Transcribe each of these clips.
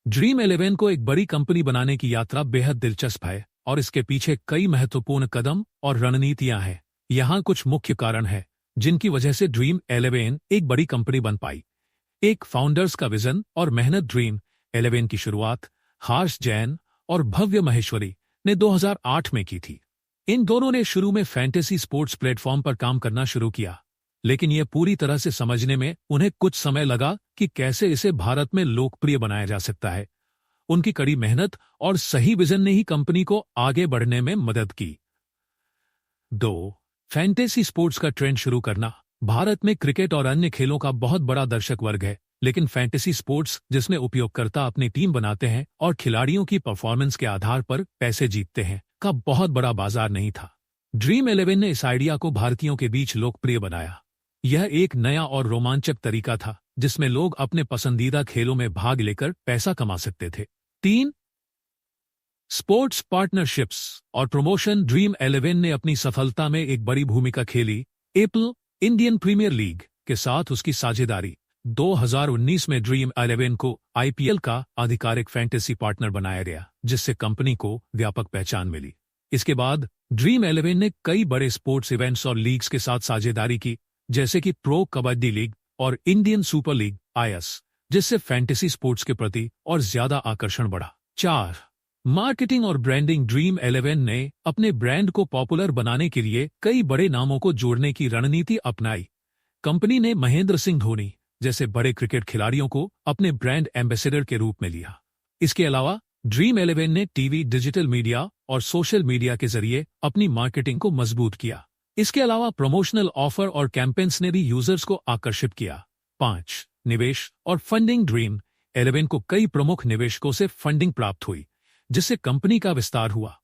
Dream 11 को एक बड़ी कंपनी बनाने की यात्रा बेहद दिलचस्प है और इसके पीछे कई महत्वपूर्ण कदम और रणनीतियां हैं। यहाँ कुछ मुख्य कारण हैं जिनकी वजह से ड्रीम 11 एक बड़ी कंपनी बन पाई। एक फाउंडर्स का विजन और मेहनत। ड्रीम 11 की शुरुआत हर्ष जैन और भव्य महेश्वरी ने 2008 में की थी। इन दोनों ने शुरू में फैंटेसी स्पोर्ट्स प्लेटफॉर्म पर काम करना शुरू किया, लेकिन यह पूरी तरह से समझने में उन्हें कुछ समय लगा कि कैसे इसे भारत में लोकप्रिय बनाया जा सकता है। उनकी कड़ी मेहनत और सही विजन ने ही कंपनी को आगे बढ़ने में मदद की। 2. फैंटेसी स्पोर्ट्स का ट्रेंड शुरू करना। भारत में क्रिकेट और अन्य खेलों का बहुत बड़ा दर्शक वर्ग है, लेकिन फैंटेसी स्पोर्ट्स, जिसमें उपयोगकर्ता अपनी टीम बनाते हैं और खिलाड़ियों की परफॉर्मेंस के आधार पर पैसे जीतते हैं, का बहुत बड़ा बाजार नहीं था। ड्रीम 11 ने इस आइडिया को भारतीयों के बीच लोकप्रिय बनाया। यह एक नया और रोमांचक तरीका था जिसमें लोग अपने पसंदीदा खेलों में भाग लेकर पैसा कमा सकते थे। 3. स्पोर्ट्स पार्टनरशिप्स और प्रमोशन। ड्रीम 11 ने अपनी सफलता में एक बड़ी भूमिका खेली। एपल, इंडियन प्रीमियर लीग के साथ उसकी साझेदारी। 2019 में ड्रीम 11 को आईपीएल का आधिकारिक फैंटेसी पार्टनर बनाया गया, जिससे कंपनी को व्यापक पहचान मिली। इसके बाद ड्रीम 11 ने कई बड़े स्पोर्ट्स इवेंट्स और लीग्स के साथ साझेदारी की, जैसे कि प्रो कबड्डी लीग और इंडियन सुपर लीग (आईएस), जिससे फैंटेसी स्पोर्ट्स के प्रति और ज्यादा आकर्षण बढ़ा। 4. मार्केटिंग और ब्रांडिंग। ड्रीम 11 ने अपने ब्रांड को पॉपुलर बनाने के लिए कई बड़े नामों को जोड़ने की रणनीति अपनाई। कंपनी ने महेंद्र सिंह धोनी जैसे बड़े क्रिकेट खिलाड़ियों को अपने ब्रांड एम्बेसडर के रूप में लिया। इसके अलावा ड्रीम 11 ने टीवी, डिजिटल मीडिया और सोशल मीडिया के जरिए अपनी मार्केटिंग को मजबूत किया। इसके अलावा प्रमोशनल ऑफर और कैंपेन्स ने भी यूजर्स को आकर्षित किया। 5. निवेश और फंडिंग। ड्रीम 11 को कई प्रमुख निवेशकों से फंडिंग प्राप्त हुई, जिससे कंपनी का विस्तार हुआ।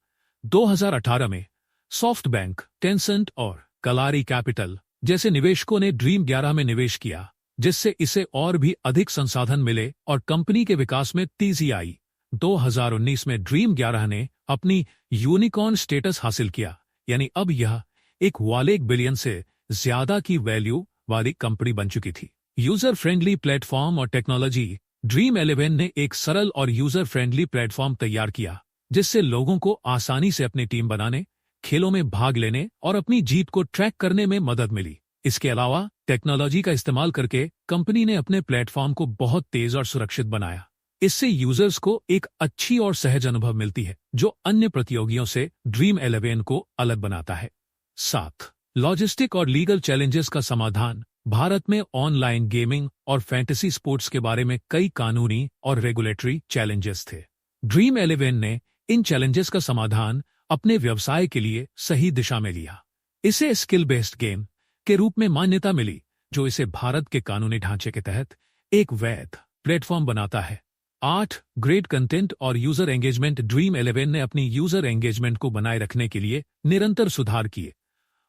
2018 में सॉफ्टबैंक, टेंसेंट और कलारी कैपिटल जैसे निवेशकों ने ड्रीम 11 में निवेश किया, जिससे इसे और भी अधिक संसाधन मिले और कंपनी के विकास में तेजी आई। 2019 में ड्रीम 11 ने अपनी यूनिकॉर्न स्टेटस हासिल किया, यानी अब यह एक $1 बिलियन से ज्यादा की वैल्यू वाली कंपनी बन चुकी थी। यूजर फ्रेंडली प्लेटफॉर्म और टेक्नोलॉजी। ड्रीम 11 ने एक सरल और यूजर फ्रेंडली प्लेटफॉर्म तैयार किया, जिससे लोगों को आसानी से अपनी टीम बनाने, खेलों में भाग लेने और अपनी जीत को ट्रैक करने में मदद मिली। इसके अलावा टेक्नोलॉजी का इस्तेमाल करके कंपनी ने अपने प्लेटफॉर्म को बहुत तेज और सुरक्षित बनाया। इससे यूजर्स को एक अच्छी और सहज अनुभव मिलती है, जो अन्य प्रतियोगियों से ड्रीम 11 को अलग बनाता है। 7. लॉजिस्टिक और लीगल चैलेंजेस का समाधान। भारत में ऑनलाइन गेमिंग और फैंटेसी स्पोर्ट्स के बारे में कई कानूनी और रेगुलेटरी चैलेंजेस थे। ड्रीम 11 ने इन चैलेंजेस का समाधान अपने व्यवसाय के लिए सही दिशा में लिया। इसे स्किल बेस्ड गेम के रूप में मान्यता मिली, जो इसे भारत के कानूनी ढांचे के तहत एक वैध प्लेटफॉर्म बनाता है। 8. ग्रेट कंटेंट और यूजर एंगेजमेंट। ड्रीम 11 ने अपनी यूजर एंगेजमेंट को बनाए रखने के लिए निरंतर सुधार किए।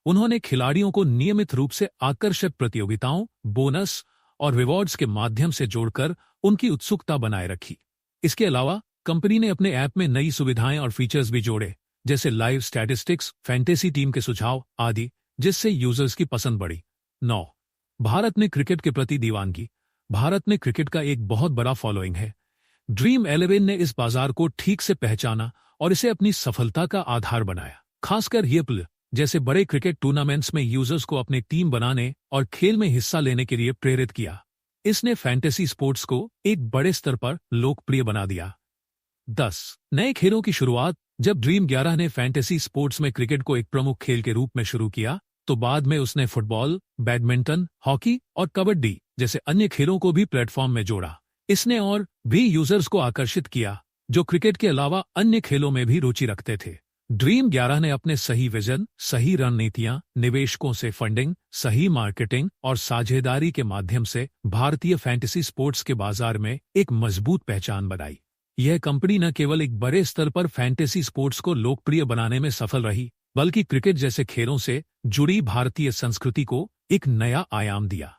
उन्होंने खिलाड़ियों को नियमित रूप से आकर्षक प्रतियोगिताओं, बोनस और रिवॉर्ड्स के माध्यम से जोड़कर उनकी उत्सुकता बनाए रखी। इसके अलावा कंपनी ने अपने ऐप में नई सुविधाएं और फीचर्स भी जोड़े, जैसे लाइव स्टैटिस्टिक्स, फैंटेसी टीम के सुझाव आदि, जिससे यूजर्स की पसंद बढ़ी। 9. भारत में क्रिकेट के प्रति दीवानगी। भारत में क्रिकेट का एक बहुत बड़ा फॉलोइंग है। ड्रीम 11 ने इस बाजार को ठीक से पहचाना और इसे अपनी सफलता का आधार बनाया। खासकर आईपीएल जैसे बड़े क्रिकेट टूर्नामेंट्स में यूजर्स को अपनी टीम बनाने और खेल में हिस्सा लेने के लिए प्रेरित किया। इसने फैंटेसी स्पोर्ट्स को एक बड़े स्तर पर लोकप्रिय बना दिया। 10. नए खेलों की शुरुआत। जब ड्रीम 11 ने फैंटेसी स्पोर्ट्स में क्रिकेट को एक प्रमुख खेल के रूप में शुरू किया, तो बाद में उसने फुटबॉल, बैडमिंटन, हॉकी और कबड्डी जैसे अन्य खेलों को भी प्लेटफॉर्म में जोड़ा। इसने और भी यूजर्स को आकर्षित किया, जो क्रिकेट के अलावा अन्य खेलों में भी रुचि रखते थे। ड्रीम 11 ने अपने सही विजन, सही रणनीतियां, निवेशकों से फंडिंग, सही मार्केटिंग और साझेदारी के माध्यम से भारतीय फैंटेसी स्पोर्ट्स के बाजार में एक मजबूत पहचान बनाई। यह कंपनी न केवल एक बड़े स्तर पर फैंटेसी स्पोर्ट्स को लोकप्रिय बनाने में सफल रही, बल्कि क्रिकेट जैसे खेलों से जुड़ी भारतीय संस्कृति को एक नया आयाम दिया।